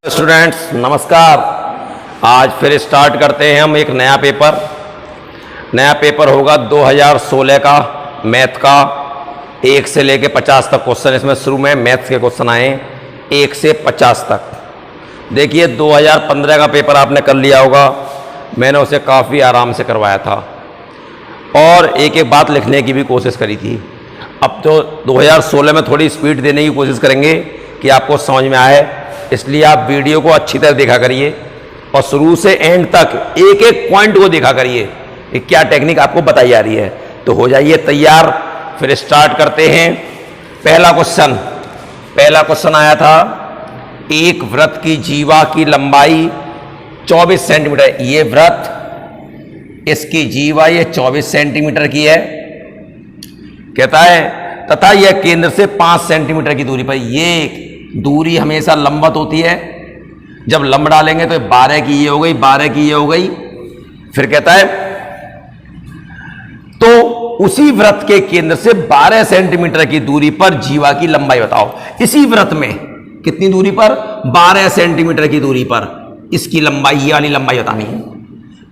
Students नमस्कार। आज फिर स्टार्ट करते हैं हम एक नया पेपर होगा 2016 का मैथ का 1 से लेके 50 तक क्वेश्चन। इसमें शुरू में मैथ्स के क्वेश्चन आए 1 से 50 तक। देखिए 2015 का पेपर आपने कर लिया होगा, मैंने उसे काफ़ी आराम से करवाया था और एक एक बात लिखने की भी कोशिश करी थी। अब तो 2016 में थोड़ी स्पीड देने की कोशिश करेंगे कि आपको समझ में आए, इसलिए आप वीडियो को अच्छी तरह देखा करिए और शुरू से एंड तक एक एक पॉइंट को देखा करिए कि क्या टेक्निक आपको बताई जा रही है। तो हो जाइए तैयार, फिर स्टार्ट करते हैं। पहला क्वेश्चन आया था, एक वृत्त की जीवा की लंबाई 24 सेंटीमीटर। ये वृत्त, इसकी जीवा ये 24 सेंटीमीटर की है, कहता है तथा यह केंद्र से 5 सेंटीमीटर की दूरी पर। ये दूरी हमेशा लंबवत होती है, जब लंब डालेंगे तो 12 की ये हो गई, 12 की ये हो गई। फिर कहता है तो उसी वृत्त के केंद्र से 12 सेंटीमीटर की दूरी पर जीवा की लंबाई बताओ। इसी वृत्त में कितनी दूरी पर? 12 सेंटीमीटर की दूरी पर इसकी लंबाई, ये वाली लंबाई बतानी है।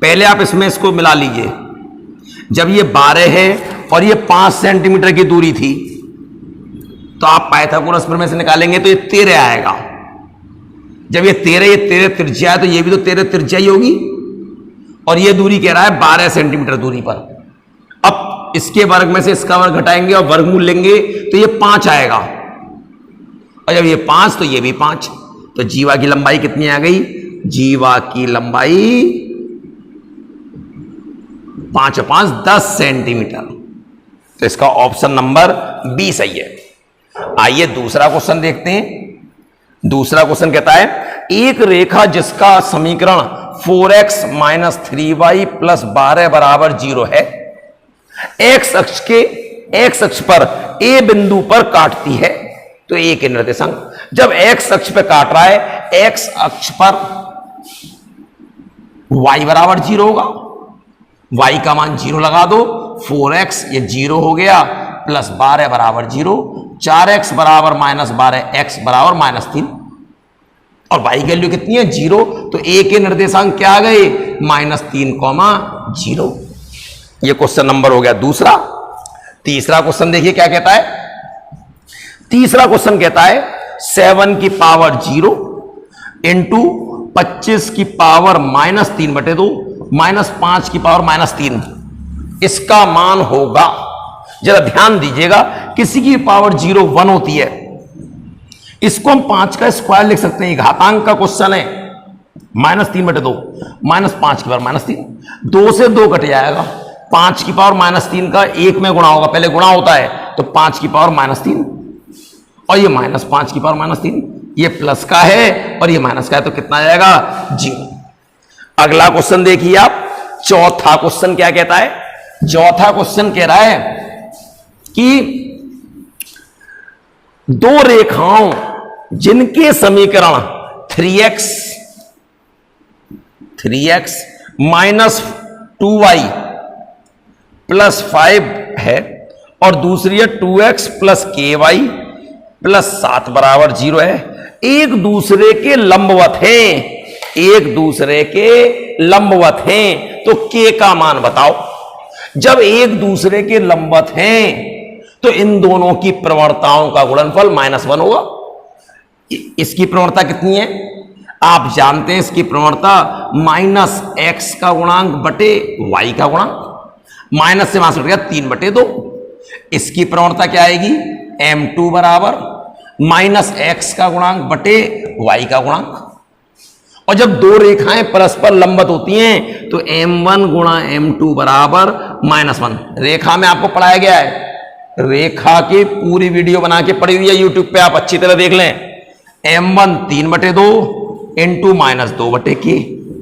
पहले आप इसमें इसको मिला लीजिए। जब ये 12 है और ये 5 सेंटीमीटर की दूरी थी तो आप पाइथागोरस प्रमेय से निकालेंगे तो ये 13 आएगा। जब ये 13 त्रिज्या है तो ये भी तो 13 त्रिज्या ही होगी, और ये दूरी कह रहा है 12 सेंटीमीटर दूरी पर। अब इसके वर्ग में से इसका वर्ग घटाएंगे और वर्गमूल लेंगे तो ये 5 आएगा, और जब ये 5 तो ये भी 5। तो जीवा की लंबाई कितनी आ गई? जीवा की लंबाई 5 और 5 10 सेंटीमीटर। तो इसका ऑप्शन नंबर बी सही है। आइए दूसरा क्वेश्चन देखते हैं। दूसरा क्वेश्चन कहता है, एक रेखा जिसका समीकरण 4x - 3y + 12 = 0 है, x अक्ष पर a बिंदु पर काटती है। तो a के निर्देशांक, जब x अक्ष पर काट रहा है, x अक्ष पर y = 0 होगा। y का मान 0 लगा दो, 4x ये 0 हो गया, + 12 = 0, 4x = -12, x = -3, और y की वैल्यू कितनी है? 0। तो a के निर्देशांक क्या आ गए? -3, 0। ये क्वेश्चन नंबर हो गया दूसरा। तीसरा क्वेश्चन देखिए क्या कहता है। तीसरा क्वेश्चन कहता है 7 की पावर 0 इंटू 25 की पावर -3/2 -5 की पावर -3, इसका मान होगा। जरा ध्यान दीजिएगा, किसी की पावर 0 1 होती है, इसको हम 5 का स्क्वायर लिख सकते हैं। घातांक का क्वेश्चन है, -3/2 -5 की पावर -3, 2 से 2 कट जाएगा। 5 की पावर -3 का 1 में गुणा होगा, पहले गुणा होता है, तो 5 की पावर -3, और ये -5 की पावर -3, ये प्लस का है और ये माइनस का है, तो कितना आ जाएगा? 0। अगला क्वेश्चन देखिए आप। चौथा क्वेश्चन क्या कहता है? चौथा क्वेश्चन कह रहा है कि दो रेखाओं जिनके समीकरण 3x - 2y + 5 है और दूसरी है 2x + ky + 7 = 0 है, एक दूसरे के लंबवत हैं। एक दूसरे के लंबवत हैं, तो k का मान बताओ। जब एक दूसरे के लंबवत हैं तो इन दोनों की प्रवणताओं का गुणनफल -1 होगा। इसकी प्रवणता कितनी है? आप जानते हैं इसकी प्रवणता -x का गुणांक बटे y का गुणांक, माइनस से माइनस कट गया 3/2। इसकी प्रवणता क्या आएगी? m2 = -x का गुणांक बटे y का गुणांक। और जब दो रेखाएं परस्पर लंबवत होती हैं तो m1 × m2 = -1। रेखा में आपको पढ़ाया गया है, रेखा की पूरी वीडियो बना के पड़ी हुई है यूट्यूब पे, आप अच्छी तरह देख लें। m1 3/2 इंटू -2/k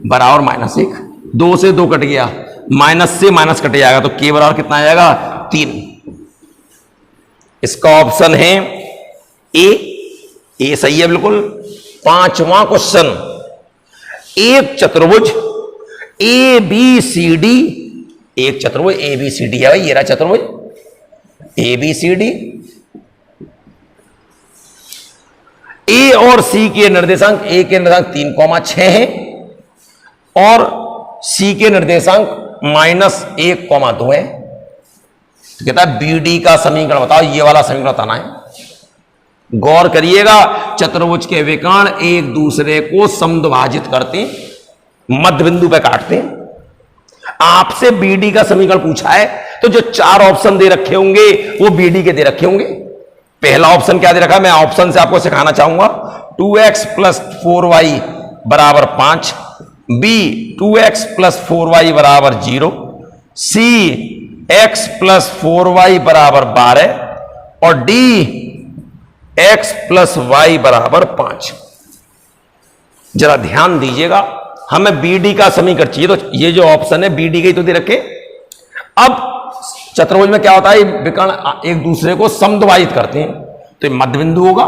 बराबर -1, 2 से 2 कट गया, माइनस से माइनस कट जाएगा, तो k बराबर कितना आ जाएगा? 3। इसका ऑप्शन है ए सही है बिल्कुल। पांचवा क्वेश्चन, एक चतुर्भुज ABCD, एक चतुर्भुज ABCD है भाई, ये रहा चतुर्भुज ABCD। ए और सी के निर्देशांक, ए के निर्देशांक 3,6 है और सी के निर्देशांक -1,2 है। तो कहता है बीडी का समीकरण बताओ, ये वाला समीकरण बताना है। गौर करिएगा, चतुर्भुज के विकर्ण एक दूसरे को समद्विभाजित करते, मध्य बिंदु पे काटते। आपसे बीडी का समीकरण पूछा है तो जो 4 ऑप्शन दे रखे होंगे वो बीडी के दे रखे होंगे। पहला ऑप्शन क्या दे रखा है, मैं ऑप्शन से आपको सिखाना चाहूंगा। 2x + 4y = 5, B 2x + 4y = 0, सी x + 4y = 12 और डी x + y = 5। जरा ध्यान दीजिएगा, हमें बीडी का समीकरण चाहिए, तो ये जो ऑप्शन है बीडी के तो दे रखे। अब चतुर्भुज में क्या होता है, विकर्ण एक दूसरे को समद्विभाजित करते हैं, तो ये मध्य बिंदु होगा।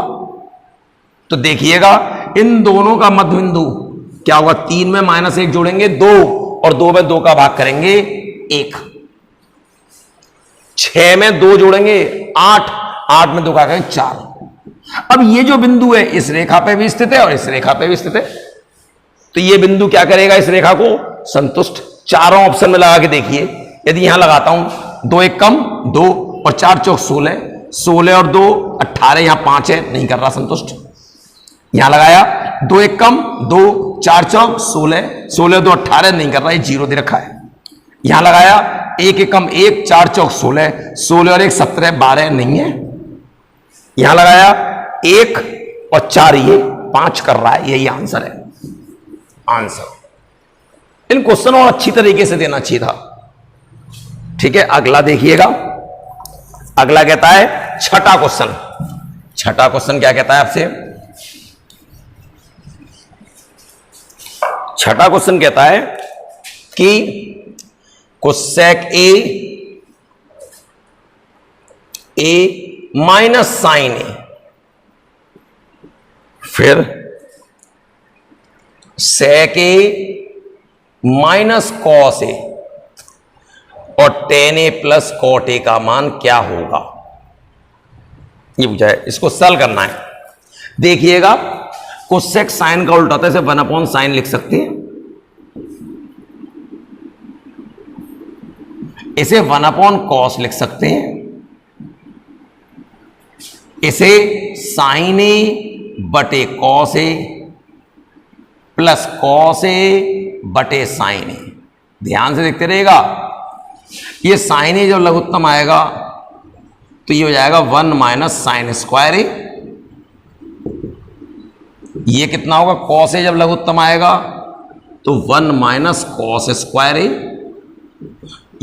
तो देखिएगा इन दोनों का मध्य बिंदु क्या होगा, 3 में -1 जोड़ेंगे 2 और 2 में 2 का भाग करेंगे 1, 6 में 2 जोड़ेंगे 8, 8 में 2 का करेंगे 4। अब ये जो बिंदु है इस रेखा पे भी स्थित है और इस रेखा पे भी स्थित है, तो ये बिंदु क्या करेगा, इस रेखा को संतुष्ट। चारों ऑप्शन में लगा के देखिए, यदि यहां लगाता हूं 2 1 कम 2 और 4 चौक 16, 16 और 2 18, यहां 5 है, नहीं कर रहा संतुष्ट। यहां लगाया 2 1 कम 2, 4 चौक 16, 16 2 18, नहीं कर रहा, ये 0 दे रखा है। यहां लगाया 1 1 कम 1, 4 चौक 16, 16 और 1 17, 12 नहीं है। यहां लगाया 1 और 4, ये 5 कर रहा है, यही आंसर है। आंसर इन क्वेश्चन और अच्छी तरीके से देना चाहिए था। ठीक है, अगला देखिएगा। अगला कहता है छठा क्वेश्चन। छठा क्वेश्चन क्या कहता है आपसे, छठा क्वेश्चन कहता है कि cosec A minus sine A, फिर sec A minus cos A और tan A plus cot A का मान क्या होगा, ये पूछा है। इसको सॉल्व करना है। देखिएगा कोसेक साइन का उल्टा होता है, इसे 1/sin लिख सकते हैं, इसे 1/cos लिख सकते हैं, इसे sin a बटे cos a plus cos a बटे sin a। ध्यान से देखते रहेगा, ये sin a जब लघुत्तम आएगा तो ये हो जाएगा 1 - sin² a। ये कितना होगा, cos a जब लघुत्तम आएगा तो 1 - cos² a।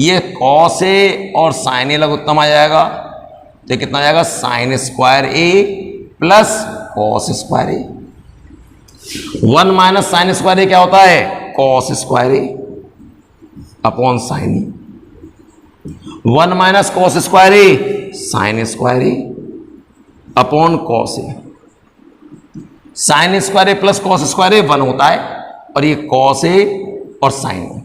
ये cos a और sin a लघुत्तम आ जाएगा तो कितना आ जाएगा, sin² a plus cos² a। 1 - sin² a क्या होता है, cos² a upon sin a। 1 - cos² a sin² a upon cos a। sin² a plus cos² a 1 होता है और ये cos a और sin a।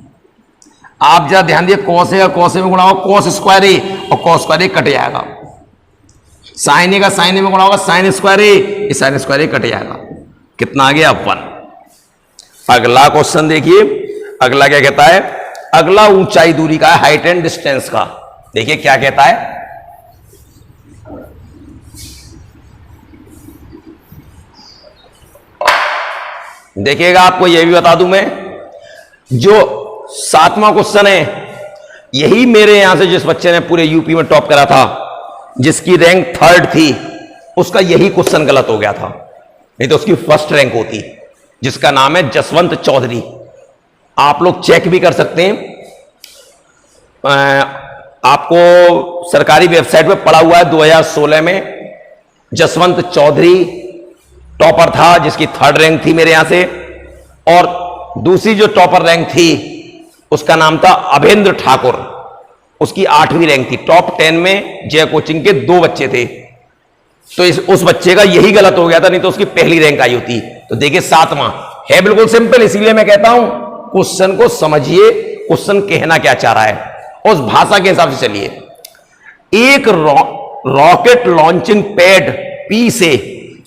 आप जरा ध्यान दिए, cos a और cos a में गुणा होगा cos² a और cos² a कट जाएगा। sin a का sin a में गुणा होगा sin² a, ये sin² a कट जाएगा। कितना आ गया, 1। अगला क्वेश्चन देखिए, अगला क्या कहता है, अगला ऊंचाई दूरी का है, हाइट एंड डिस्टेंस का। देखिए क्या कहता है, देखिएगा आपको यह भी बता दूं मैं, जो 7वां क्वेश्चन है यही मेरे यहां से जिस बच्चे ने पूरे यूपी में टॉप करा था, जिसकी रैंक 3rd थी, उसका यही क्वेश्चन गलत हो गया था, नहीं तो उसकी 1st रैंक होती, जिसका नाम है जसवंत चौधरी। आप लोग चेक भी कर सकते हैं, आपको सरकारी वेबसाइट पे पड़ा हुआ है। 2016 में जसवंत चौधरी टॉपर था, जिसकी 3rd रैंक थी मेरे यहां से, और दूसरी जो टॉपर रैंक थी उसका नाम था अभेंद्र ठाकुर, उसकी 8वीं रैंक थी। टॉप 10 में जय कोचिंग के 2 बच्चे थे, तो उस बच्चे का यही गलत हो गया था, नहीं तो उसकी पहली रैंक आई होती। तो देखिए 7वां है, बिल्कुल सिंपल, इसीलिए मैं कहता हूं क्वेश्चन को समझिए, क्वेश्चन कहना क्या चाह रहा है, उस भाषा के हिसाब से चलिए। एक रॉकेट लॉन्चिंग पैड P से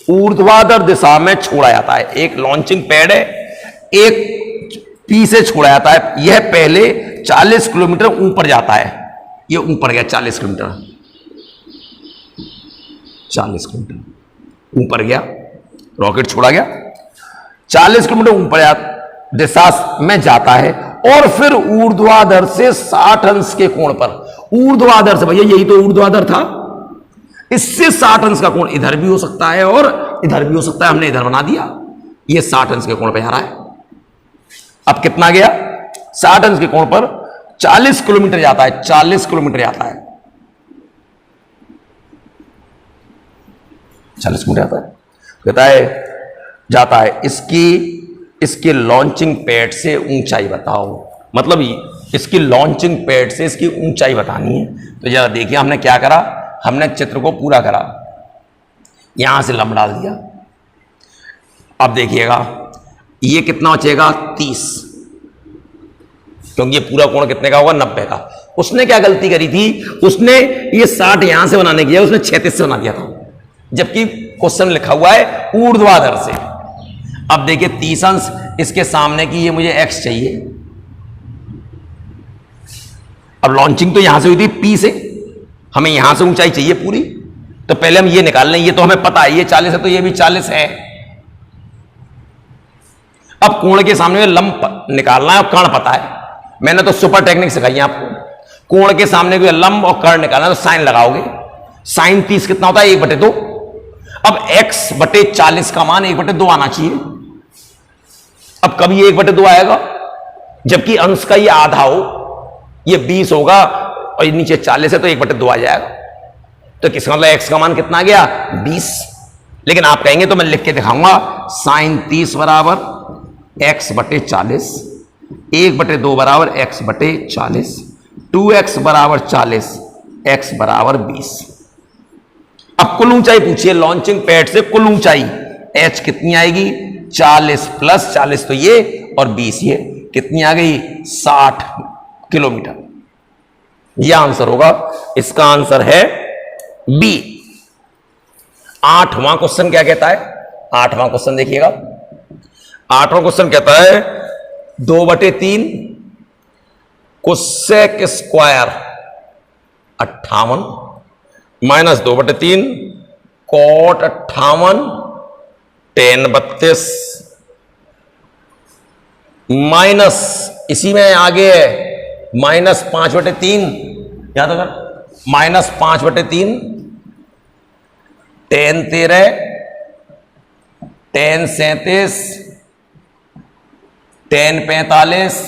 ऊर्ध्वाधर दिशा में छोड़ा जाता है। एक लॉन्चिंग पैड है, एक पी से छोड़ा जाता है। यह पहले 40 किलोमीटर ऊपर जाता है। यह ऊपर गया 40 किलोमीटर, 40 किलोमीटर ऊपर गया, रॉकेट छोड़ा गया, 40 किलोमीटर ऊपर दिशा में जाता है और फिर ऊर्ध्वाधर से 60 अंश के कोण पर, ऊर्ध्वाधर से, भैया यही तो ऊर्ध्वाधर था, इससे 60 अंश का कोण इधर भी हो सकता है और इधर भी हो सकता है, हमने इधर बना दिया, ये 60 अंश के कोण पे आ रहा है। अब कितना गया? 60 अंश के कोण पर 40 किलोमीटर जाता है, 40 किलोमीटर जाता है, 40 किलोमीटर जाता है। कहता है जाता है, इसके लॉन्चिंग पैड से ऊंचाई बताओ, मतलब इसकी लॉन्चिंग पैड से इसकी ऊंचाई बतानी है। तो जरा देखिए हमने क्या करा, हमने चित्र को पूरा करा, यहां से लंब डाल दिया। अब देखिएगा ये कितना बचेगा? 30, क्योंकि ये पूरा कोण कितने का होगा? 90 का। उसने क्या गलती करी थी? उसने ये 60 यहां से बनाने की, उसने 36 से बना दिया था, जबकि क्वेश्चन लिखा हुआ है ऊर्ध्वाधर से। अब देखिए 30 अंश, इसके सामने की ये मुझे x चाहिए। अब लॉन्चिंग तो यहां से हुई थी P से, हमें यहां से ऊंचाई चाहिए पूरी, तो पहले हम ये निकाल लें। ये तो हमें पता है ये 40 है, तो ये भी 40 है। अब कोण के सामने लंब निकालना है और कर्ण पता है, मैंने तो सुपर टेक्निक सिखाई है आपको। कोण के सामने कोई लंब और कर्ण निकालना है तो साइन लगाओगे। साइन 30 कितना होता है? 1/2। अब x/40 का मान 1/2 आना चाहिए। अब कभी 1/2 आएगा, जबकि अंश का ये आधा हो, ये 20 होगा और ये नीचे 40 है, तो 1/2 आ जाएगा। तो किसका मतलब x का मान कितना आ गया? 20। लेकिन आप कहेंगे तो मैं लिख के दिखाऊंगा, साइन 30 बराबर x/40, 1/2 बराबर x/40, 2x बराबर 40, x बराबर 20। अब कुल ऊंचाई पूछिए लॉन्चिंग पैड से, कुल ऊंचाई h कितनी आएगी? 40 प्लस 40 तो ये और 20 ये, कितनी आ गई? 60 किलोमीटर। यह आंसर होगा। इसका आंसर है बी। 8वां क्वेश्चन क्या कहता है? 8वां क्वेश्चन देखिएगा। 8वां क्वेश्चन कहता है 2/3 cosec square 58 minus 2/3 cot 58 tan 32 minus, इसी में आगे है माइनस 5/3, याद अगर minus 5/3 tan 13 tan 37 tan 45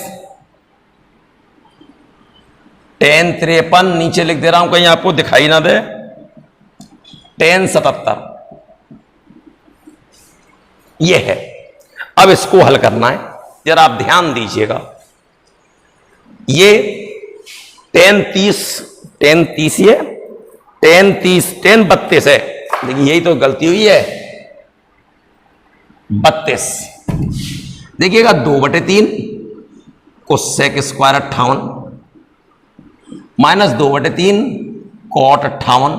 tan 53, नीचे लिख दे रहा हूं कहीं आपको दिखाई ना दे, tan 77। यह है। अब इसको हल करना है, जरा आप ध्यान दीजिएगा। ये tan 30 ये tan 32 है। देखिए यही तो गलती हुई है, 32। देखिएगा 2/3 कोसेक स्क्वायर 58 माइनस 2/3 कॉट 58।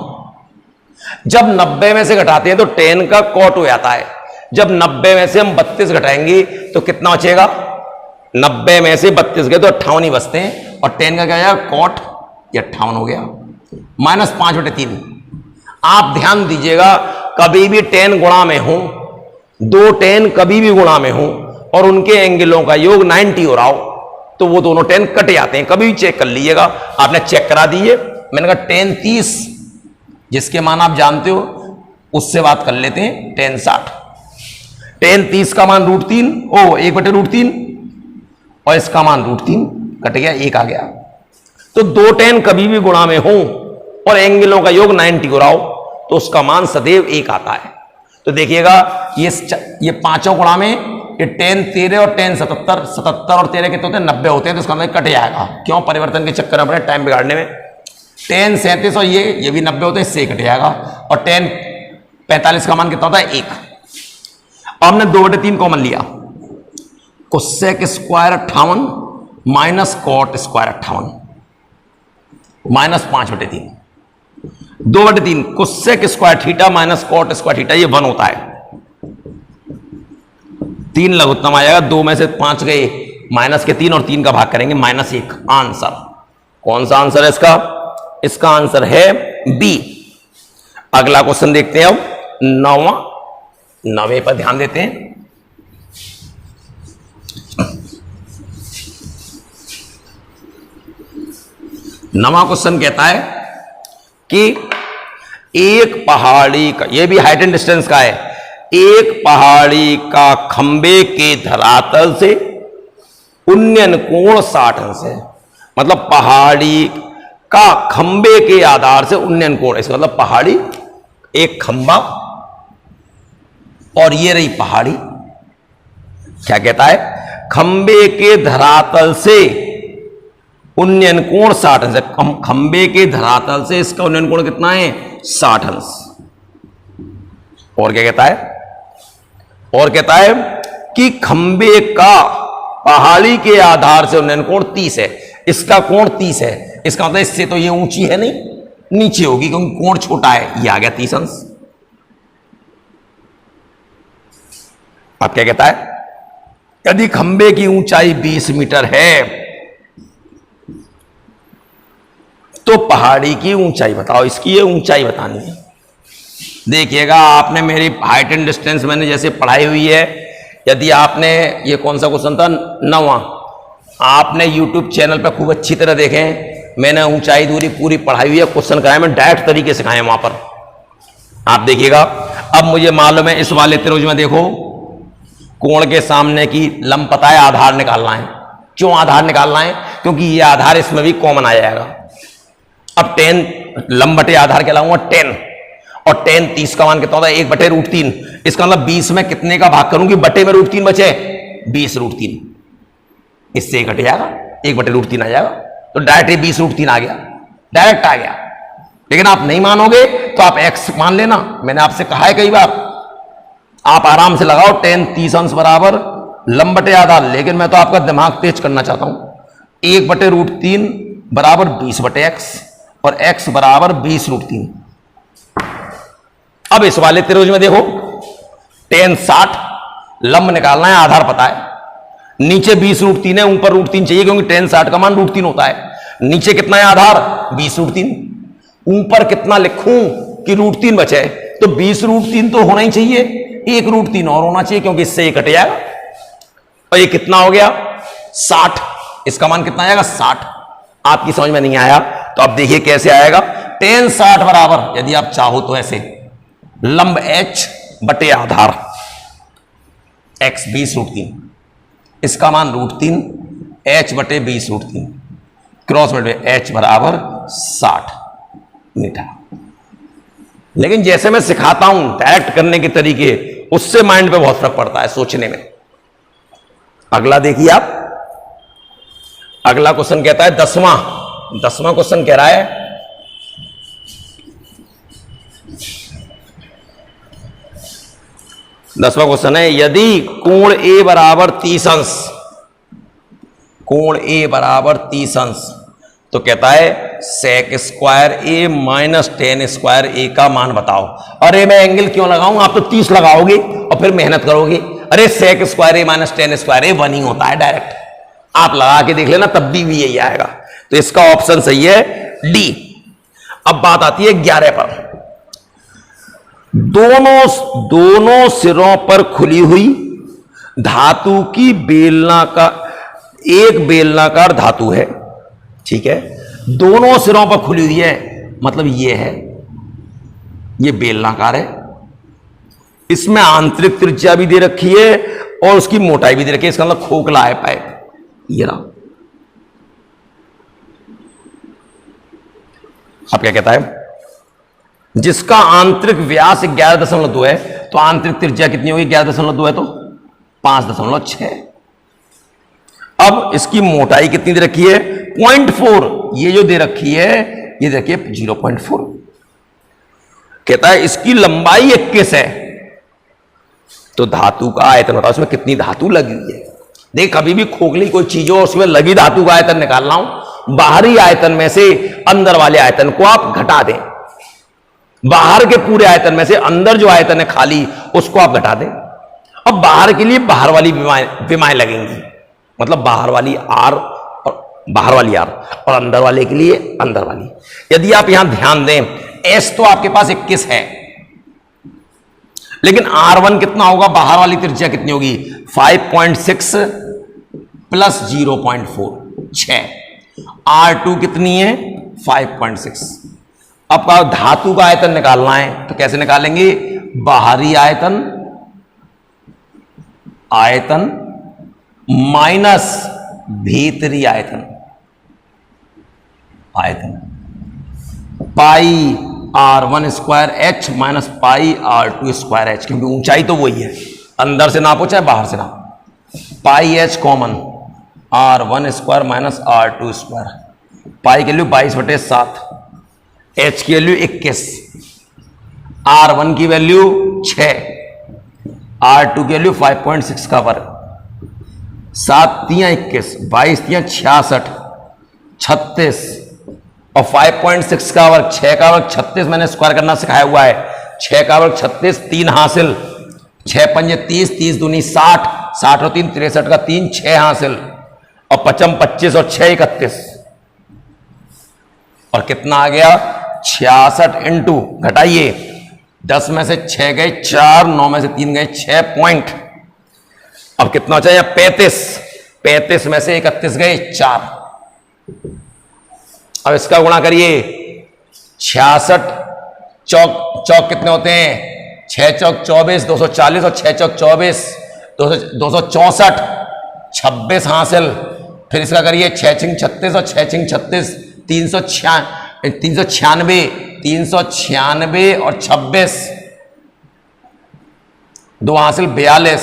जब 90 में से घटाते हैं तो tan का कॉट हो जाता है। जब 90 में से हम 32 घटाएंगे तो कितना बचेगा? 90 में से 32 गए तो 58 ही बचते हैं, और tan का क्या आया? कॉट, ये 58 हो गया, माइनस 5/3। आप ध्यान दीजिएगा, कभी भी tan गुणा में हो, दो tan कभी भी गुणा में हो और उनके एंगलों का योग 90 हो रहा हो, तो वो दोनों tan कट जाते हैं। कभी भी चेक कर लीजिएगा। आपने चेक करा दीजिए। मैंने कहा tan 30 जिसके मान आप जानते हो उससे बात कर लेते हैं, tan 60। tan 30 का मान √3, 1/√3, और इसका मान √3 कट गया, 1 आ गया। तो दो tan कभी भी गुणा में हो और एंगलों का योग 90 हो रहा हो तो उसका मान सदैव 1 आता है। तो देखिएगा ये पांचों गुणा में ये tan 13 और tan 77 और 13 कितने होते हैं? 90 होते हैं, तो इसका मतलब कट जाएगा। क्यों? परिवर्तन के चक्कर में पड़े, टाइम बिगाड़ने में। tan 37 और ये भी 90 होते हैं, इससे कट जाएगा। और tan 45 का मान कितना होता है? 1। अब हमने 2/3 कॉमन लिया, cosec square 58 minus cot square 58 minus 5/3। 2/3 cosec square theta minus cot square theta, ये 1 होता है। 3 लघुत्तम आ जाएगा, 2 में से 5 गए, माइनस के 3 और 3 का भाग करेंगे -1। आंसर कौन सा आंसर है इसका? इसका आंसर है बी। अगला क्वेश्चन देखते हैं अब 9वें पर ध्यान देते हैं। नवा क्वेश्चन कहता है कि एक पहाड़ी का, यह भी हाइट एंड डिस्टेंस का है, एक पहाड़ी का खंबे के धरातल से उन्नयन कोण 60 अंश है। मतलब पहाड़ी का खंबे के आधार से उन्नयन कोण, इसका मतलब पहाड़ी, एक खंबा और ये रही पहाड़ी। क्या कहता है? खंबे के धरातल से उन्नयन कोण 60 अंश है। खंबे के धरातल से इसका उन्नयन कोण कितना है? 60 अंश। और क्या कहता है? और कहता है कि खंबे का पहाड़ी के आधार से उन्नयन कोण 30 है। इसका कोण 30 है, इसका मतलब इससे तो ये ऊंची है नहीं, नीचे होगी क्योंकि कोण छोटा है। ये आ गया 30 अंश। अब क्या कहता है? यदि खंबे की ऊंचाई 20 मीटर है तो पहाड़ी की ऊंचाई बताओ। इसकी ये ऊंचाई बतानी है। देखिएगा, आपने मेरी हाइट एंड डिस्टेंस मैंने जैसे पढ़ाई हुई है, यदि आपने, ये कौन सा क्वेश्चन था? 9वां। आपने YouTube चैनल पर खूब अच्छी तरह देखें, मैंने ऊंचाई दूरी पूरी पढ़ाई हुई है, क्वेश्चन कराए मैं डायरेक्ट तरीके से खाए वहां पर, आप देखिएगा। अब मुझे मालूम है इस वाले त्रिभुज में देखो, कोण के सामने की लंब पता है, आधार निकालना है। क्यों आधार निकालना है? क्योंकि ये आधार इसमें भी कॉमन आ जाएगा। अब 10 लंब बटे आधार क्या लाऊंगा? 10, और 10 30 का मान कितना होता है? 1/√3। इसका मतलब 20 में कितने का भाग करूंगी? बटे में √3 बचे, 20√3। इससे एक हट जाएगा, 1/√3 आ जाएगा, तो डायरेक्ट 20√3 आ गया, डायरेक्ट आ गया। लेकिन आप नहीं मानोगे तो आप x मान लेना, मैंने आपसे कहा है कई बार। आप आराम से लगाओ 10 30 अंश बराबर लंब बटे आधार, लेकिन मैं तो आपका दिमाग तेज करना चाहता हूं। 1/√3 बराबर 20/x और x बराबर 20√3। अब इस वाले त्रिभुज में देखो, 10 60, लंब निकालना है, आधार पता है, नीचे 20√3 है, ऊपर √3 चाहिए क्योंकि 10 60 का मान √3 होता है। नीचे कितना है आधार? 20√3। ऊपर कितना लिखूं कि √3 बचे? तो 20√3 तो होना ही चाहिए, 1√3 और होना चाहिए क्योंकि इससे एक कट जाएगा। और ये कितना हो गया? 60। इसका मान कितना आएगा? 60। आपकी समझ में नहीं आया तो आप देखिए कैसे आएगा। 10 60 बराबर, यदि आप चाहो तो ऐसे, लंब h बटे आधार x 20√3, इसका मान √3, h बटे 20√3, क्रॉस मल्टीप्लाई h बराबर 60 मीटर। लेकिन जैसे मैं सिखाता हूं डायरेक्ट करने के तरीके, उससे माइंड पे बहुत फर्क पड़ता है सोचने में। अगला देखिए आप, अगला क्वेश्चन कहता है 10वां क्वेश्चन कह रहा है, दसवां क्वेश्चन है, यदि कोण A बराबर 30 अंश, कोण A बराबर 30 अंश, तो कहता है sec square A minus tan square A का मान बताओ। अरे मैं एंगल क्यों लगाऊं, आप तो 30 लगाओगे और फिर मेहनत करोगे। अरे sec square A minus tan square A 1 ही होता है, डायरेक्ट आप लगा के देख लेना, तब भी यही आएगा। तो इसका ऑप्शन सही है डी। अब बात आती है 11 पर। दोनों सिरों पर खुली हुई धातु की एक बेलनाकार धातु है, ठीक है, दोनों सिरों पर खुली हुई है, मतलब ये है, ये बेलनाकार है, इसमें आंतरिक त्रिज्या भी दे रखी है और उसकी मोटाई भी दे रखी है, इसका मतलब खोखला है पाइप। ये रहा। अब क्या कहता है, जिसका आंतरिक व्यास 11.2 है, तो आंतरिक त्रिज्या कितनी होगी? 11.2 है तो 5.6। अब इसकी मोटाई कितनी दे रखी है? 0.4। ये जो दे रखी है, ये देखिए 0.4। कहता है इसकी लंबाई 21 है, तो धातु का आयतन बताओ, उसमें कितनी धातु लगी हुई है। देख, कभी भी खोखली कोई चीज हो, उसमें लगी धातु का आयतन निकालना हो, बाहरी आयतन में से अंदर वाले आयतन को आप घटा दें, बाहर के पूरे आयतन में से अंदर जो आयतन है खाली, उसको आप घटा दें। अब बाहर के लिए बाहर वाली विमाएं लगेंगी, मतलब बाहर वाली आर और बाहर वाली आर, और अंदर वाले के लिए अंदर वाली। यदि आप यहां ध्यान दें, एस तो आपके पास 21 है, लेकिन R1 कितना होगा, बाहर वाली त्रिज्या कितनी होगी, 5.6 प्लस 0.4 6। R2 कितनी है, 5.6। अब धातु का आयतन निकालना है तो कैसे निकालेंगे, बाहरी आयतन माइनस भीतरी आयतन पाई R1 square H minus pi R2 square H, क्योंकि ऊंचाई तो वही है, अंदर से नापो चाहे बाहर से नापो। Pi h common, R1 square minus R2 square, pi की वैल्यू 22/7, एच की वैल्यू 21, R1 की वैल्यू 6, R2 की वैल्यू 5.6 का वर्ग, 7 × 21, 22 × 66, 36, और 5.6 का वर्ग, 6 का वर्ग 36, मैंने स्क्वायर करना सिखाया हुआ है, 6 का वर्ग 36, 3 हासिल, 6 पंजे 30, 30 दूनी 60, 60 और 3 63 का 3, 6 हासिल, और 5 25 और 6 31, और कितना आ गया 66 इंटू, घटाइए 10 में से 6 गए 4, 9 में से 3 गए 6 पॉइंट, अब कितना चाहिए 35, 35 में से 31 गए 4। अब इसका गुणा करिए, 66 चौक कितने होते हैं, 6 चौक 24, 240, और 6 चौक 24, 264, 26 हासिल, फिर इसका करिए 6 × 36 और 6 × 36, 396, 396 और 26, 2 हासिल 42,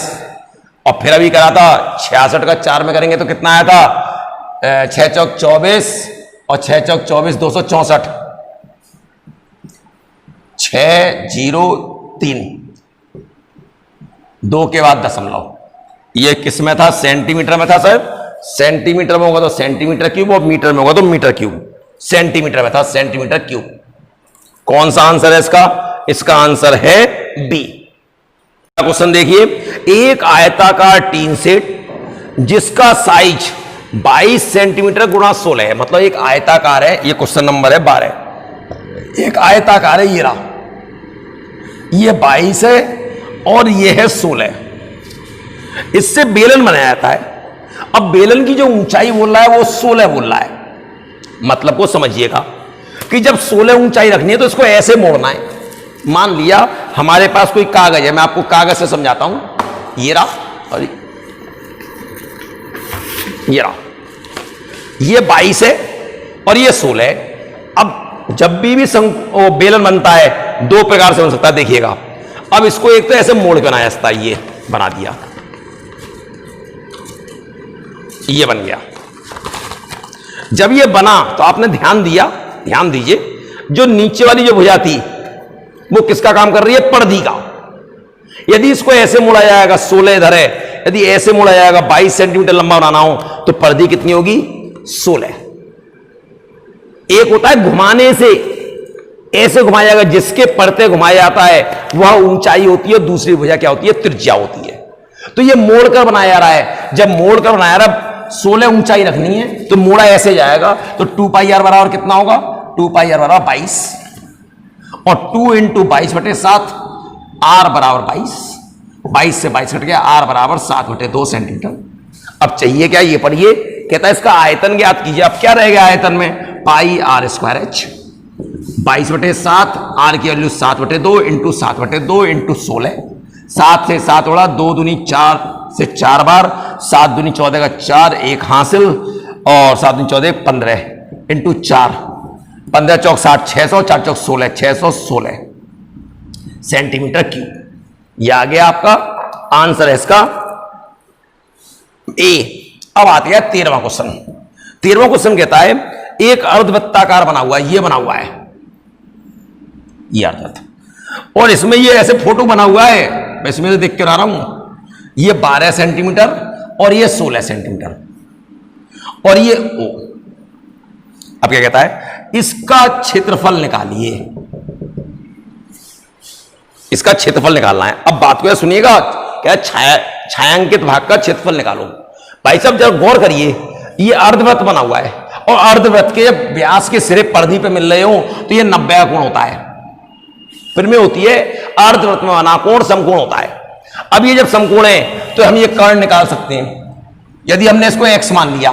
और फिर अभी करा था 66 का 4 में करेंगे तो कितना आया था, 6 चौक 24 और 6 चौक 24, 264, 603, 2 के बाद दशमलव, ये किस में था, सेंटीमीटर में था सर, सेंटीमीटर में होगा तो सेंटीमीटर क्यूब, और मीटर में होगा तो मीटर क्यूब, सेंटीमीटर में था सेंटीमीटर क्यूब। कौन सा आंसर है इसका, इसका आंसर है बी। क्वेश्चन देखिए, एक आयताकार टीन सेट जिसका साइज 22 सेंटीमीटर गुणा 16 है, मतलब एक आयताकार है, ये क्वेश्चन नंबर है 12, एक आयताकार है, ये रहा, ये 22 है और ये है 16, इससे बेलन बनाया जाता है। अब बेलन की जो ऊंचाई बोल रहा है वो 16 बोल रहा है, मतलब को समझिएगा कि जब 16 ऊंचाई रखनी है तो इसको ऐसे मोड़ना है। मान लिया हमारे पास कोई कागज है, मैं आपको कागज से समझाता हूं, ये रहा और ये रहा, ये 22 है और ये 16 है। अब जब भी बेलन बनता है 2 प्रकार से बन सकता है, देखिएगा। अब इसको एक तो ऐसे मोड़ के बनाया जाता है, ये बना दिया, ये बन गया। जब ये बना तो आपने ध्यान दिया, ध्यान दीजिए, जो नीचे वाली जो भुजा थी वो किसका काम कर रही है, पर्दी का। यदि इसको ऐसे मोड़ा जाएगा, 16 इधर है, यदि ऐसे मोड़ा जाएगा 22 सेंटीमीटर लंबा बनाना हो तो पर्दी कितनी होगी, 16। एक होता है घुमाने से, ऐसे घुमाया जाएगा, जिसके पड़ते घुमाया जाता है वह ऊंचाई होती है, दूसरी भुजा क्या होती है, त्रिज्या होती है। तो ये मोड़कर बनाया जा रहा है, जब मोड़कर बनाया जा रहा है 16 ऊंचाई रखनी है तो मोड़ा ऐसे जाएगा, तो 2πr बराबर कितना होगा, 2πr बराबर 22, और 2 × 22/7, r बराबर 22, 22 से 22 कट गया, r बराबर 7/2 सेंटीमीटर। अब चाहिए क्या, ये पढ़िए, कहता है इसका आयतन ज्ञात कीजिए। अब क्या रहेगा आयतन में, पाई r स्क्वायर एच, 22/7, r की वैल्यू 7/2 × 7/2 × 16, 7 से 7 उड़ा, 2 दूनी 4 से 4 बार, 7 दूनी 14 का 4, 1 हासिल, और 7 दूनी 14 15 × 4, 15 चौक 60, 600, 4 चौक 16, 616 सेंटीमीटर क्यूब। यह आ गया आपका आंसर है इसका ए। अब आते हैं 13वां क्वेश्चन। 13वां क्वेश्चन कहता है एक अर्धवृत्ताकार बना हुआ है, ये बना हुआ है, ये अर्धवृत्त, और इसमें ये ऐसे फोटो बना हुआ है, मैं इसमें से देख के आ रहा हूं, ये 12 सेंटीमीटर और ये 16 सेंटीमीटर, और ये ओ। अब क्या कहता है, इसका क्षेत्रफल निकालिए, इसका क्षेत्रफल निकालना है। अब बात को सुनिएगा, क्या छायांकित भाग का क्षेत्रफल निकालो। भाई साहब जब गौर करिए, ये अर्धवृत्त बना हुआ है और अर्धवृत्त के जब व्यास के सिरे परिधि पे मिल रहे हो तो ये 90 का कोण होता है। फिर में होती है अर्धवृत्त में बना कोण समकोण होता है। अब ये जब समकोण है तो हम ये कर्ण निकाल सकते हैं। यदि हमने इसको x मान लिया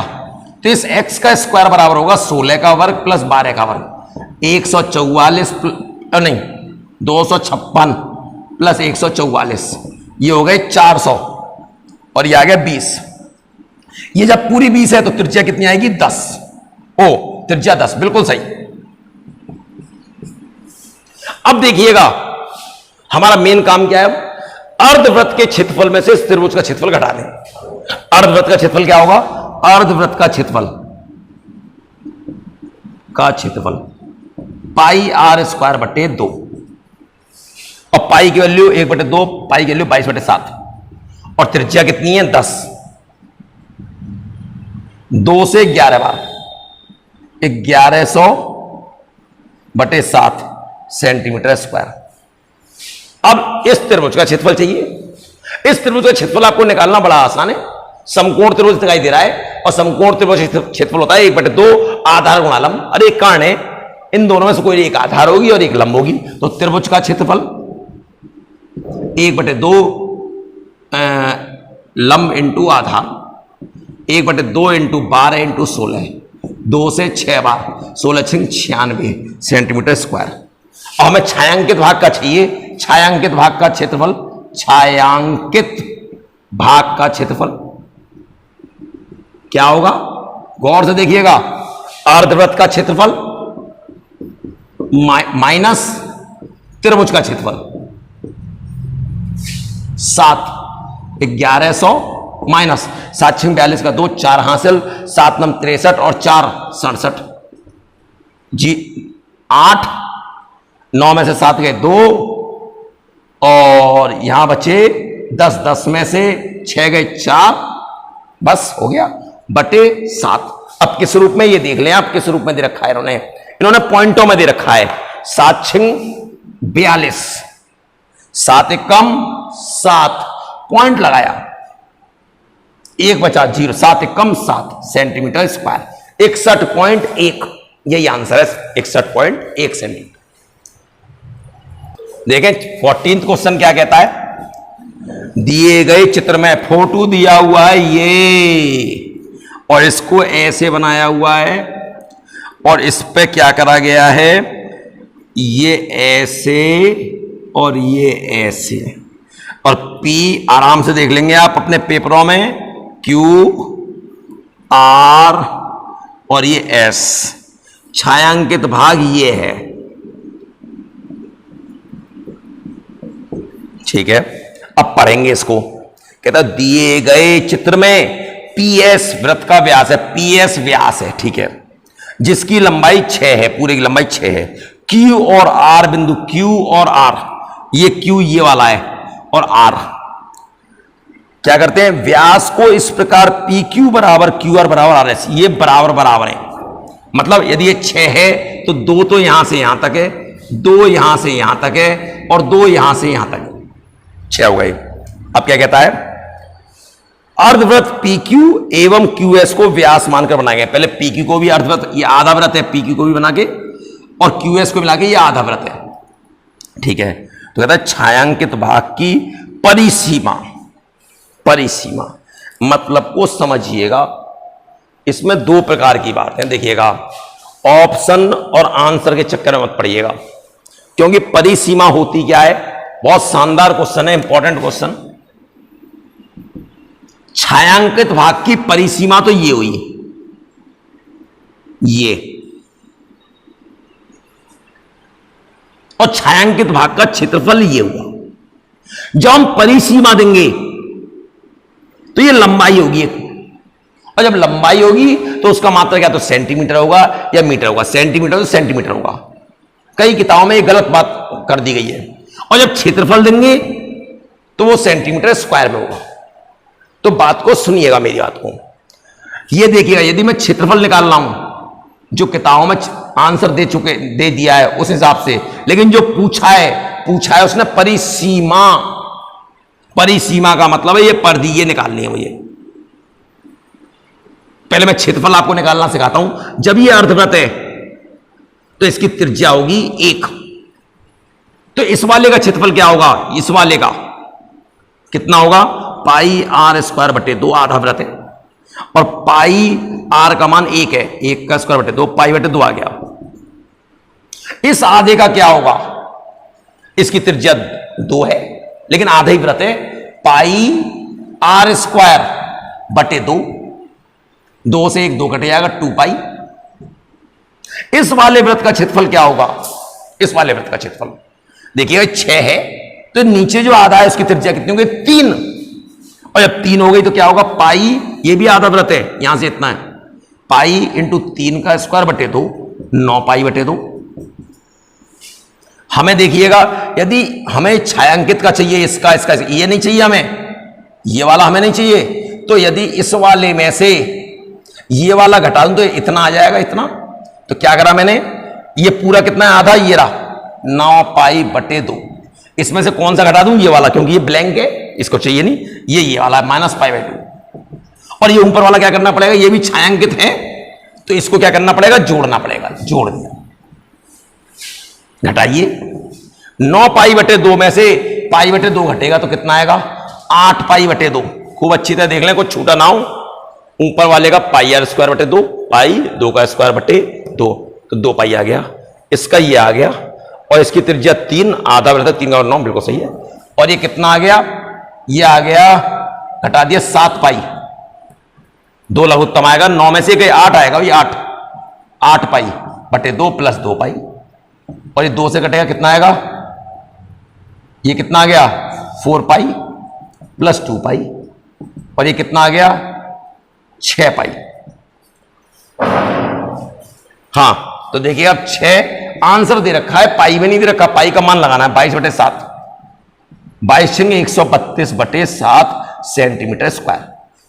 तो इस x का स्क्वायर बराबर होगा 16 का वर्ग प्लस 12 का वर्ग, 144 नहीं 256 प्लस 144, ये हो गए 400 और ये आ गया 20। ये जब पूरी 20 है तो त्रिज्या कितनी आएगी 10। ओ त्रिज्या 10, बिल्कुल सही। अब देखिएगा हमारा मेन काम क्या है, अर्धवृत्त के क्षेत्रफल में से त्रिभुज का क्षेत्रफल घटा दें। अर्धवृत्त का क्षेत्रफल क्या होगा, अर्धवृत्त का क्षेत्रफल पाई आर स्क्वायर बटे 2 और पाई की वैल्यू 1/2, पाई की वैल्यू 22/7 और त्रिज्या कितनी है 10। 2 से 11 बार 1100/7 सेंटीमीटर स्क्वायर। अब इस त्रिभुज का क्षेत्रफल चाहिए। इस त्रिभुज का क्षेत्रफल आपको निकालना बड़ा आसान है। समकोण त्रिभुज दिखाई दे रहा है और समकोण त्रिभुज क्षेत्रफल होता है 1/2 आधार गुणा लंब। अरे एक कर्ण है, इन दोनों में से कोई एक आधार होगी और एक लंब होगी, तो त्रिभुज का क्षेत्रफल 1/2 लंब इंटू आधार, 1/2 इंटू 12 इंटू 16, 2 से 6 बार 16 × 96 सेंटीमीटर स्क्वायर। और हमें छायांकित भाग का चाहिए। छायांकित भाग का क्षेत्रफल, छायांकित भाग का क्षेत्रफल क्या होगा, गौर से देखिएगा। अर्धवृत्त का क्षेत्रफल माइनस त्रिभुज का क्षेत्रफल 7, 1100 माइनस 7 × 42 का 2, 4 हासिल, 7 9 63 और 4 67 जी 8, 9 में से 7 गए 2 और यहां बचे 10, 10 में से 6 गए 4, बस हो गया बटे 7। अब किस रूप में ये देख लें आप, किस रूप में दे रखा है इन्होंने पॉइंटों में दे रखा है। 7 × 42, 7 एकम 7 पॉइंट लगाया, 1 बचा 0, 7 एकम 7 सेंटीमीटर स्क्वायर, 61.1 यही आंसर है, 61.1 सेंटीमीटर। देखें 14th क्वेश्चन क्या कहता है, दिए गए चित्र में फोटो दिया हुआ है ये और इसको ऐसे बनाया हुआ है और इस पे क्या करा गया है, ये ऐसे और ये ऐसे, और P आराम से देख लेंगे आप अपने पेपरों में, Q R और ये S, छायांकित भाग ये है, ठीक है। अब पढ़ेंगे इसको। कहता दिए गए चित्र में PS वृत्त का व्यास है, PS व्यास है, ठीक है, जिसकी लंबाई 6 है, पूरे की लंबाई 6 है। Q और R बिंदु, Q और R, ये Q ये वाला है और R क्या करते हैं, व्यास को इस प्रकार PQ बराबर QR बराबर RS, ये बराबर बराबर है। मतलब यदि ये 6 है तो 2 तो यहां से यहां तक है, 2 यहां से यहां तक है और 2 यहां से यहां तक है, 6 हो गए। अब क्या कहता है, अर्धवृत्त PQ एवं QS को व्यास मानकर बनाया गया। पहले PQ को भी अर्धवृत्त, ये आधा वृत्त है, PQ को भी बना के और QS को मिला के ये आधा वृत्त है, ठीक है। तो कहता है छायांकित भाग की परिसीमा, परिसीमा मतलब को समझिएगा। इसमें 2 प्रकार की बात है, देखिएगा ऑप्शन और आंसर के चक्कर में मत पड़िएगा, क्योंकि परिसीमा होती क्या है, बहुत शानदार क्वेश्चन है, इंपॉर्टेंट क्वेश्चन। छायांकित भाग की परिसीमा तो ये हुई, ये, और छायांकित भाग का क्षेत्रफल ये हुआ। जब हम परिसीमा देंगे तो ये लंबाई होगी एक, और जब लंबाई होगी तो उसका मात्रा क्या, तो सेंटीमीटर होगा या मीटर होगा, सेंटीमीटर तो सेंटीमीटर होगा। कई किताबों में ये गलत बात कर दी गई है। और जब क्षेत्रफल देंगे तो वो सेंटीमीटर स्क्वायर में होगा। तो बात को सुनिएगा, मेरी बात को ये देखिएगा, यदि मैं क्षेत्रफल निकाल रहा हूं, जो किताबों में आंसर दे दिया है उस हिसाब से, लेकिन जो पूछा है उसने परिसीमा, परिसीमा का मतलब है ये परिधि, ये निकालनी है मुझे। पहले मैं क्षेत्रफल आपको निकालना सिखाता हूं। जब ये अर्धवृत्त है तो इसकी त्रिज्या होगी 1, तो इस वाले का क्षेत्रफल क्या होगा, इस वाले का कितना होगा, पाई आर स्क्वायर बटे 2, आधा वृत्त है, और पाई आर का मान 1 है, 1 का स्क्वायर बटे 2, पाई बटे 2 आ गया। इस आधे का क्या होगा, इसकी त्रिज्या 2 है, लेकिन आधा ही वृत्त है, पाई आर स्क्वायर बटे 2, 2 से 1 2 कट जाएगा, 2 पाई। इस वाले वृत्त का क्षेत्रफल क्या होगा, इस वाले वृत्त का क्षेत्रफल देखिएगा 6 है, तो नीचे जो आधा है उसकी त्रिज्या कितनी होगी, 3, और जब 3 हो गई तो क्या होगा, पाई, ये भी आधा वृत्त है, यहां से इतना है, पाई इंटू 3 का स्क्वायर बटे 2, 9 पाई बटे 2। हमें देखिएगा, यदि हमें छायांकित का चाहिए, इसका इसका ये नहीं चाहिए हमें, ये वाला हमें नहीं चाहिए, तो यदि इस वाले में से ये वाला घटा दूं तो इतना आ जाएगा, इतना। तो क्या करा मैंने, ये पूरा कितना है, आधा, ये रहा 9 पाई बटे 2, इसमें से कौन सा घटा दूं, ये वाला, क्योंकि ये ब्लैंक है, इसको चाहिए नहीं, ये वाला माइनस पाई बाई 2, और ये ऊपर वाला क्या करना पड़ेगा, ये भी छायांकित है, तो इसको क्या करना पड़ेगा, जोड़ना पड़ेगा, जोड़ दिया। घटाइए, 9 पाई बटे 2 में से पाई बटे 2 घटेगा तो कितना आएगा, 8 पाई बटे 2। खूब अच्छी तरह देख लें, कुछ छूटा ना हो। ऊपर वाले का पाई आर स्क्वायर बटे 2, पाई 2 का स्क्वायर बटे 2, तो 2 पाई आ गया, इसका ये आ गया, और इसकी त्रिज्या 3, आधा वृत्त 3 का 9, बिल्कुल सही है। और ये कितना आ गया, ये आ गया, घटा दिया 7 पाई, 2 लघुत्तम आएगा, 9 में से 8 आएगा, ये 8 पाई बटे 2 प्लस 2 पाई, और ये 2 से कटेगा, कितना आएगा, ये कितना आ गया, 4 पाई प्लस 2 पाई, और ये कितना आ गया, 6 पाई। हाँ, तो देखिए अब 6 आंसर दे रखा है, पाई में नहीं दे रखा, पाई का मान लगाना है, 22 बटे 7, 22 132 बटे 7 सेंटीमीटर स्क्वायर।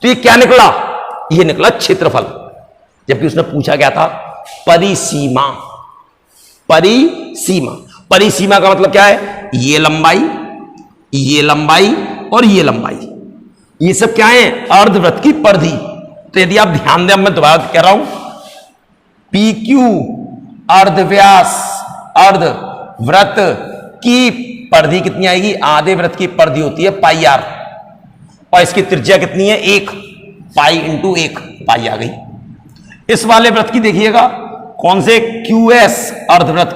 तो ये क्या निकला, ये निकला क्षेत्रफल, जबकि उसने पूछा क्या था, परिसीमा। परिसीमा, परिसीमा का मतलब क्या है, ये लंबाई और ये लंबाई, ये सब क्या है, अर्धवृत्त की परिधि। तो यदि आप ध्यान दें, मैं दोबारा कह रहा हूं, पी क्यू अर्धव्यास, अर्धवृत्त की परिधि कितनी आएगी, आधे वृत्त की परिधि होती है पाई आर, और इसकी त्रिज्या कितनी है, 1, पाई इंटू 1, पाई आ गई। इस वाले वृत्त की देखिएगा, कौन से, क्यू एस अर्धवृत्त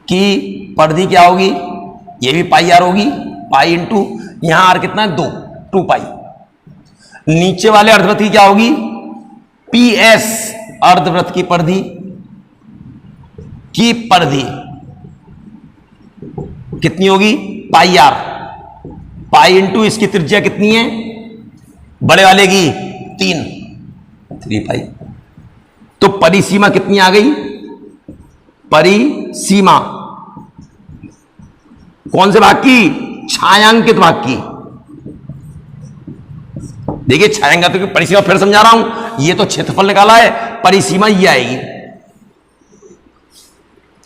की परिधि क्या होगी, ये भी पाई आर होगी, पाई इंटू यहां आर कितना है, 2 पाई। नीचे वाले अर्धवृत्त की क्या होगी, पी एस अर्धवृत्त की परिधि कितनी होगी, पाई आर, पाई इंटू इसकी त्रिज्या कितनी है, बड़े वाले की 3 पाई। तो परिसीमा कितनी आ गई, परिसीमा कौन से भाग की, छायांकित भाग की। देखिए छायांकित की परिसीमा फिर समझा रहा हूं, ये तो क्षेत्रफल निकाला है, परिसीमा ये आएगी।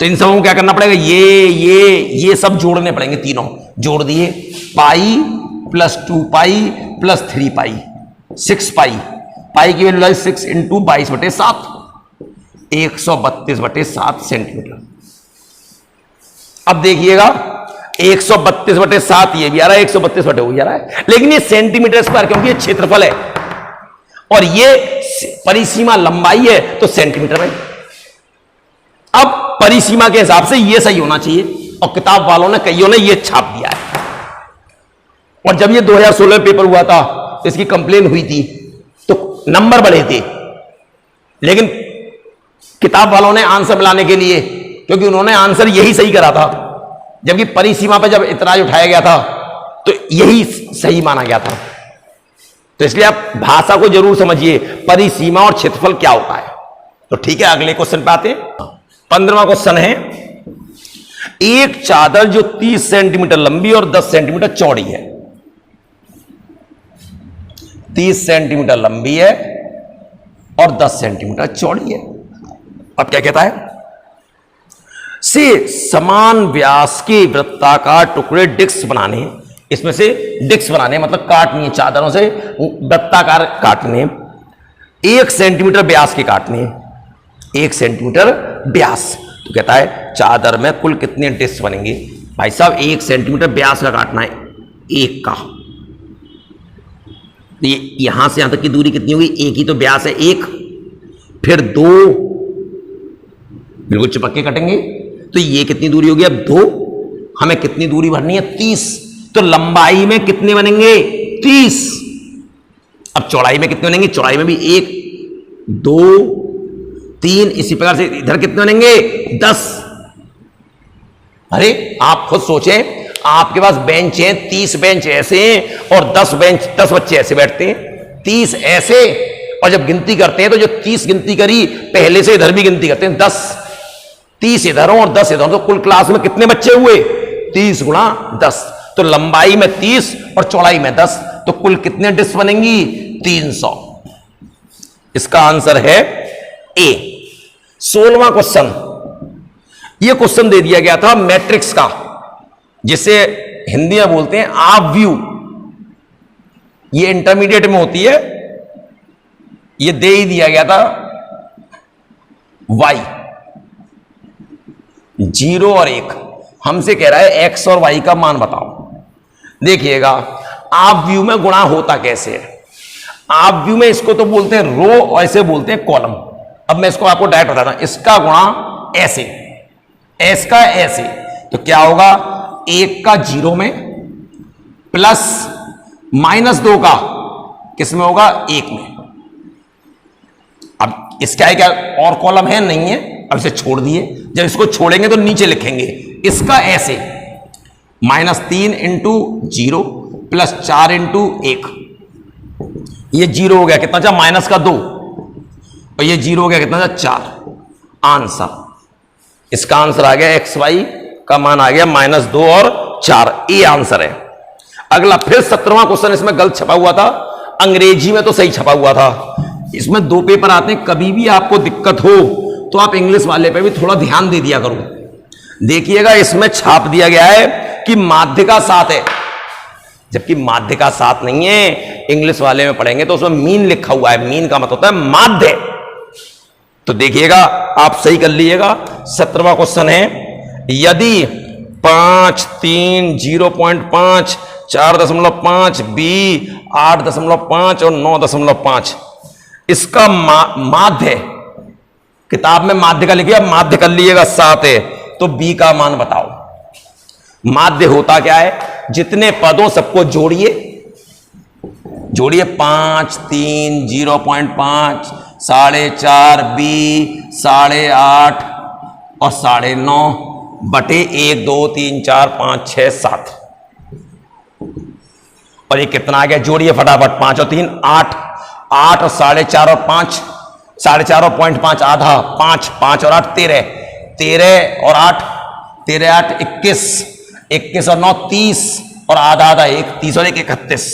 तो इन सबों को क्या करना पड़ेगा, ये सब जोड़ने पड़ेंगे, तीनों जोड़ दिए, पाई प्लस 2 पाई प्लस 3 पाई, 6 पाई, पाई की वैल्यू 6 इंटू 22 बटे 7, 132 बटे 7 सेंटीमीटर। अब देखिएगा 132 बटे 7 ये भी आ रहा है, 132 बटे वो भी आ रहा है, लेकिन ये सेंटीमीटर स्क्वायर, क्योंकि ये क्षेत्रफल है और ये परिसीमा लंबाई है, तो सेंटीमीटर में। अब परिसीमा के हिसाब से ये सही होना चाहिए, और किताब वालों ने, कईयों ने ये छाप दिया है। और जब ये 2016 में पेपर हुआ था, तो इसकी कंप्लेन हुई थी, तो नंबर बढ़े थे, लेकिन किताब वालों ने आंसर मिलाने के लिए, क्योंकि उन्होंने आंसर यही सही करा था, जबकि परिसीमा पर जब इतराज उठाया गया था तो यही सही माना गया था। तो इसलिए आप भाषा को जरूर समझिए, परिसीमा और क्षेत्रफल क्या होता है। तो ठीक है, अगले क्वेश्चन पे आते हैं। 15वां क्वेश्चन है, एक चादर जो 30 सेंटीमीटर लंबी और 10 सेंटीमीटर चौड़ी है, 30 सेंटीमीटर लंबी है और 10 सेंटीमीटर चौड़ी है। अब क्या कहता है, से समान व्यास के वृत्ताकार टुकड़े डिस्क बनाने हैं। इसमें से डिस्क बनाने मतलब काटनी है, चादरों से वृत्ताकार काटने, 1 सेंटीमीटर व्यास के काटने, 1 सेंटीमीटर व्यास। तो कहता है चादर में कुल कितने डिस्क बनेंगे? भाई साहब 1 सेंटीमीटर व्यास का काटना है, 1 का। तो ये यहां से यहां तक की दूरी कितनी होगी? 1 ही तो व्यास है, 1 फिर 2, बिल्कुल चिपक के कटेंगे। तो ये कितनी दूरी होगी? अब 2, हमें कितनी दूरी भरनी है? 30। तो लंबाई में कितने बनेंगे? 30। अब चौड़ाई में कितने बनेंगे? चौड़ाई में भी 1 2 3, इसी प्रकार से इधर कितने बनेंगे? 10। अरे आप खुद सोचें, आपके पास बेंच है, 30 बेंच ऐसे हैं और 10 बच्चे ऐसे बैठते हैं, 30 ऐसे। और जब गिनती करते हैं तो जो 30 गिनती करी पहले से इधर भी गिनती करते हैं, 10, 30 इधर हो और 10 इधर, तो कुल क्लास में कितने बच्चे हुए? 30 गुणा 10। तो लंबाई में 30 और चौड़ाई में 10, तो कुल कितने डिस्क बनेंगी? 300। इसका आंसर है ए। 16वां क्वेश्चन, यह क्वेश्चन दे दिया गया था मैट्रिक्स का, जिसे हिंदी में बोलते हैं आप व्यू। ये इंटरमीडिएट में होती है, ये दे ही दिया गया था y 0 और 1, हमसे कह रहा है x और y का मान बताओ। देखिएगा आप व्यू में गुणा होता कैसे है? आप व्यू में इसको तो बोलते हैं रो और ऐसे बोलते हैं कॉलम। अब मैं इसको आपको डायरेक्ट बताता हूं, इसका गुणा ऐसे, एस का ऐसे, तो क्या होगा? 1 का 0 में प्लस -2 का किस में होगा? 1 में। अब इसका है क्या और कॉलम है? नहीं है। अब इसे छोड़ दिए, जब इसको छोड़ेंगे तो नीचे लिखेंगे इसका ऐसे, -3 इंटू 0 प्लस 4 इंटू 1, ये 0 हो गया कितना था? -2, और ये 0 हो गया कितना था? 4। आंसर, इसका आंसर आ गया XY का मान आ गया -2 और 4, ये आंसर है। अगला फिर 17वां क्वेश्चन, इसमें गलत छपा हुआ था, अंग्रेजी में तो सही छपा हुआ था। इसमें 2 पेपर आते हैं, कभी भी आपको दिक्कत हो तो आप इंग्लिश वाले पे भी थोड़ा ध्यान दे दिया करो। देखिएगा इसमें छाप दिया गया है कि माध्य का 7 है, जबकि माध्य का 7 नहीं है। इंग्लिश वाले में पढ़ेंगे तो उसमें मीन लिखा हुआ है, मीन का मतलब होता है माध्य। तो देखिएगा आप सही कर लीजिएगा। 17वां क्वेश्चन है, यदि 5 3 0.5 4.5 B 8.5 और 9.5 इसका माध्य, किताब में माध्य का लिखिए, अब माध्य कर लीजिएगा 7 है, तो B का मान बताओ। माध्य होता क्या है? जितने पदों सबको जोड़िए, 5 3 0.5 4.5 B 8.5 और 9.5 बटे 1 2 3 4 5 6 7, और ये कितना आ गया? जोड़िए फटाफट, 5 और 3 8, 8 और 4.5 और 5, 4.5 और 0.5 आधा, 5 5 और 8 13, 13 और 8 13 8 21, 21 और 9 30 और आधा आधा 1 30 और 1 31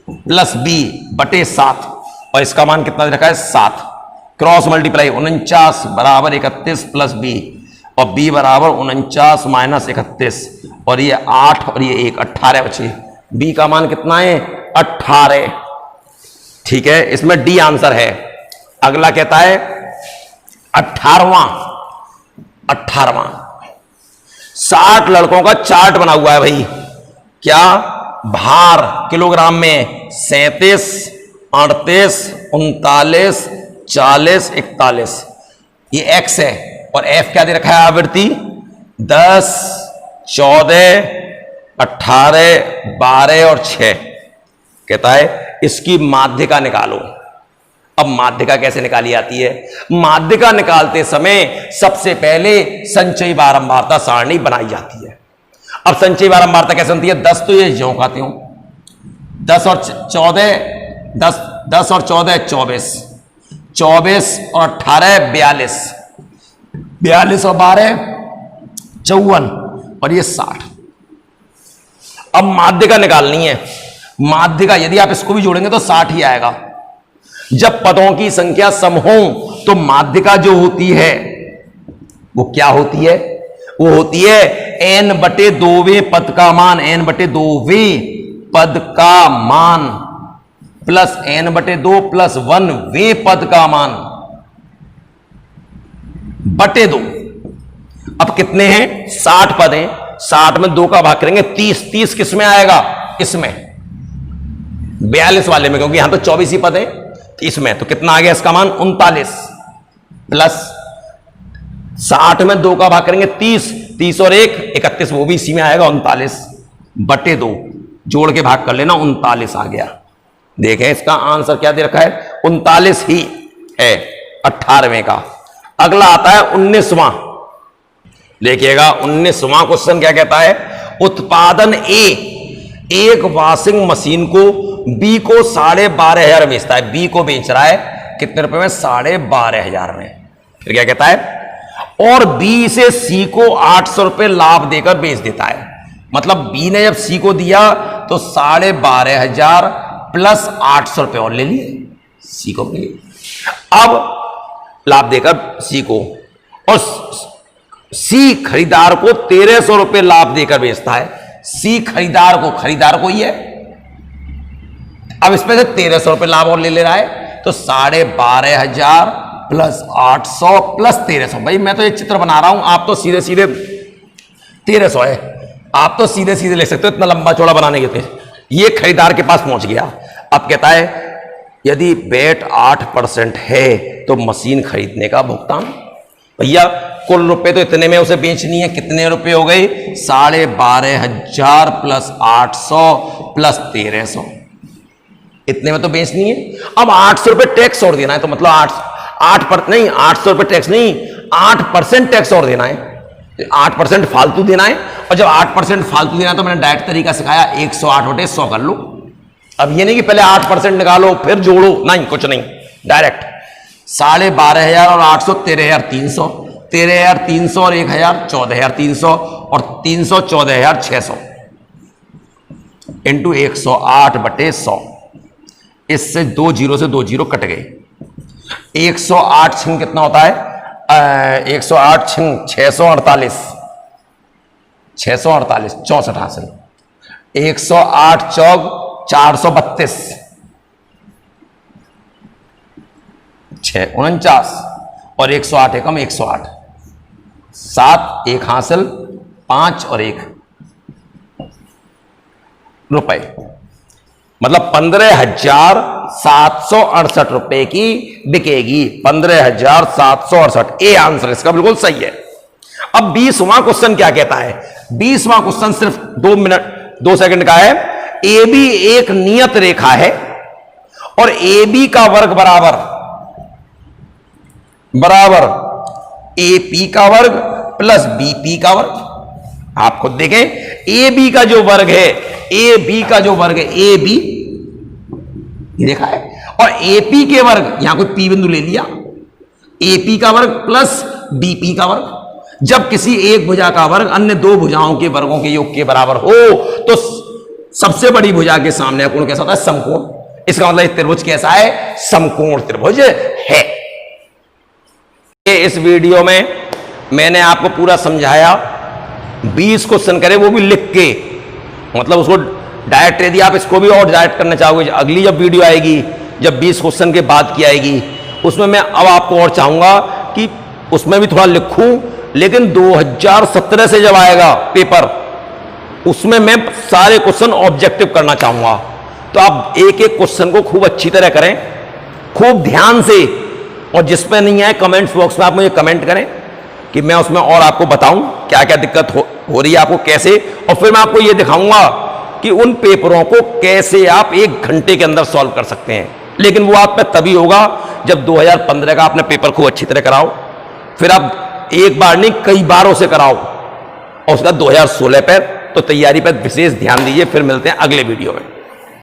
प्लस B बटे 7, और इसका मान कितना रखा है? 7। क्रॉस मल्टीप्लाई, 49 बराबर 31 प्लस B, और B बराबर 49 माइनस 31, और ये 8 और ये 1 18 बचे। B का मान कितना है? 18। ठीक है, इसमें D आंसर है। अगला कहता है 18वां 60 लड़कों का चार्ट बना हुआ है भाई। क्या? भार किलोग्राम में 37 38 39 40 41, ये X है, और F क्या दे रखा है? आवृत्ति 10 14 18 12 और 6। कहता है इसकी माध्यिका निकालो। अब माध्यिका कैसे निकाली जाती है? माध्यिका निकालते समय सबसे पहले संचयी बारंबारता सारणी बनाई जाती है। अब संचयी बारंबारता कैसे बनती है? 10 तो ये ज्यों खाते हूं, 10 और 14 10 और 14 24, 24 और 18 42, 42 और 12 54, और ये 60। अब माध्यिका निकालनी है। माध्यिका यदि आप इसको भी जोड़ेंगे तो 60 ही आएगा। जब पदों की संख्या सम हो तो माध्यिका जो होती है वो क्या होती है? वो होती है n बटे 2वें पद का मान, n बटे 2वें पद का मान प्लस n बटे 2 प्लस 1वें पद का मान बटे 2। अब कितने हैं? 60 पद हैं। 60 में 2 का भाग करेंगे 30। 30 किस में आएगा? इसमें 42 वाले में, क्योंकि यहां तो 24 ही पद है। इसमें तो कितना आ गया इसका मान? 39 प्लस 60 में 2 का भाग करेंगे 30। 30 और 1 31, वो भी इसी में आएगा 39 बटे 2। जोड़ के भाग कर लेना, 39 आ गया। देखें इसका आंसर क्या दे रखा है? 39 ही है 18वें का। अगला आता है 19वां। देखिएगा 19वां क्वेश्चन क्या कहता है? उत्पादन ए एक वॉशिंग मशीन को बी को 12,500 बेचता है। बी को बेच रहा है कितने रुपए में? 12,500 में। फिर क्या कहता है? और बी से सी को 800 रुपए लाभ देकर बेच देता है। मतलब बी ने जब सी को दिया तो 12,500 प्लस 800 रुपए और ले लिए सी को मिले। अब लाभ देकर सी को, और सी खरीदार को 1,300 रुपए लाभ देकर बेचता है। सी खरीदार को ही है। अब इसमें से 1,300 रुपए लाभ और ले रहा है, तो 12,500 प्लस 800 प्लस 1,300। भाई मैं तो एक चित्र बना रहा हूं, आप तो सीधे सीधे 1,300 है, आप तो सीधे सीधे ले सकते हो, इतना लंबा चौड़ा बनाने के थे। ये खरीदार के पास पहुंच गया। अब कहता है यदि बेट 8% है तो मशीन खरीदने का भुगतान। भैया कुल रुपए तो इतने में उसे बेचनी है। कितने रुपए हो गए? 12,500 प्लस 800 प्लस 1,300, इतने में तो बेचनी है। अब 800 रुपए टैक्स और देना है, तो मतलब 800 रुपए टैक्स नहीं, 8% टैक्स और देना है। 8% फालतू देना है, और जब 8% फालतू देना है तो मैंने डायरेक्ट तरीका सिखाया, 108/100 कर लो। अब ये नहीं कि पहले 8% निकालो फिर जोड़ो, नहीं, कुछ नहीं, डायरेक्ट 12,500 और 800 13,300, 13,300 और 1,000 14,300 और 300 14,600 इंटू 108/100। इससे 2 जीरो से 2 जीरो कट गए। 108 छिंग कितना होता है? 108 छिंग 648, 648 64 हासिल। 108 चौक 432, 6 49 और 108 एकम 108, 7 1 हासिल, 5 और 1 रुपए, मतलब 15,768 रुपए की बिकेगी। 15,768। ए आंसर इसका बिल्कुल सही है। अब 20वां क्वेश्चन क्या कहता है? 20वां क्वेश्चन सिर्फ 2 सेकंड का है। ए बी एक नियत रेखा है और ए बी का वर्ग बराबर ए पी का वर्ग प्लस बी पी का वर्ग। आप खुद देखें, ए बी का जो वर्ग है, ए बी का जो वर्ग है, ए बी ये देखा है, और ए पी के वर्ग, यहां कोई पी बिंदु ले लिया, ए पी का वर्ग प्लस बी पी का वर्ग। जब किसी एक भुजा का वर्ग अन्य 2 भुजाओं के वर्गों के योग के बराबर हो तो सबसे बड़ी भुजा के सामने कोण कैसा होता है? समकोण। इसका मतलब त्रिभुज कैसा है? समकोण त्रिभुज है। इस वीडियो में मैंने आपको पूरा समझाया। 20 क्वेश्चन करे, वो भी लिख के, मतलब उसको डायरेक्ट, यदि आप इसको भी और डायरेक्ट करना चाहोगे, अगली जब वीडियो आएगी, जब 20 क्वेश्चन के बाद की आएगी, उसमें मैं अब आपको और चाहूंगा कि उसमें भी थोड़ा लिखूं, लेकिन 2017 से जब आएगा पेपर, उसमें मैं सारे क्वेश्चन ऑब्जेक्टिव करना चाहूंगा। तो आप एक एक क्वेश्चन को खूब अच्छी तरह करें, खूब ध्यान से, और जिस पे नहीं आए कमेंट्स बॉक्स में आप मुझे कमेंट करें कि मैं उसमें और आपको बताऊं क्या क्या दिक्कत हो रही है आपको, कैसे, और फिर मैं आपको यह दिखाऊंगा कि उन पेपरों को कैसे आप 1 घंटे के अंदर सॉल्व कर सकते हैं। लेकिन वो आप पे तभी होगा जब 2015 का आपने पेपर खूब अच्छी तरह कराओ, फिर आप एक बार नहीं कई बारों से कराओ, और उसका 2016 पर तो तैयारी पर विशेष ध्यान दीजिए। फिर मिलते हैं अगले वीडियो में।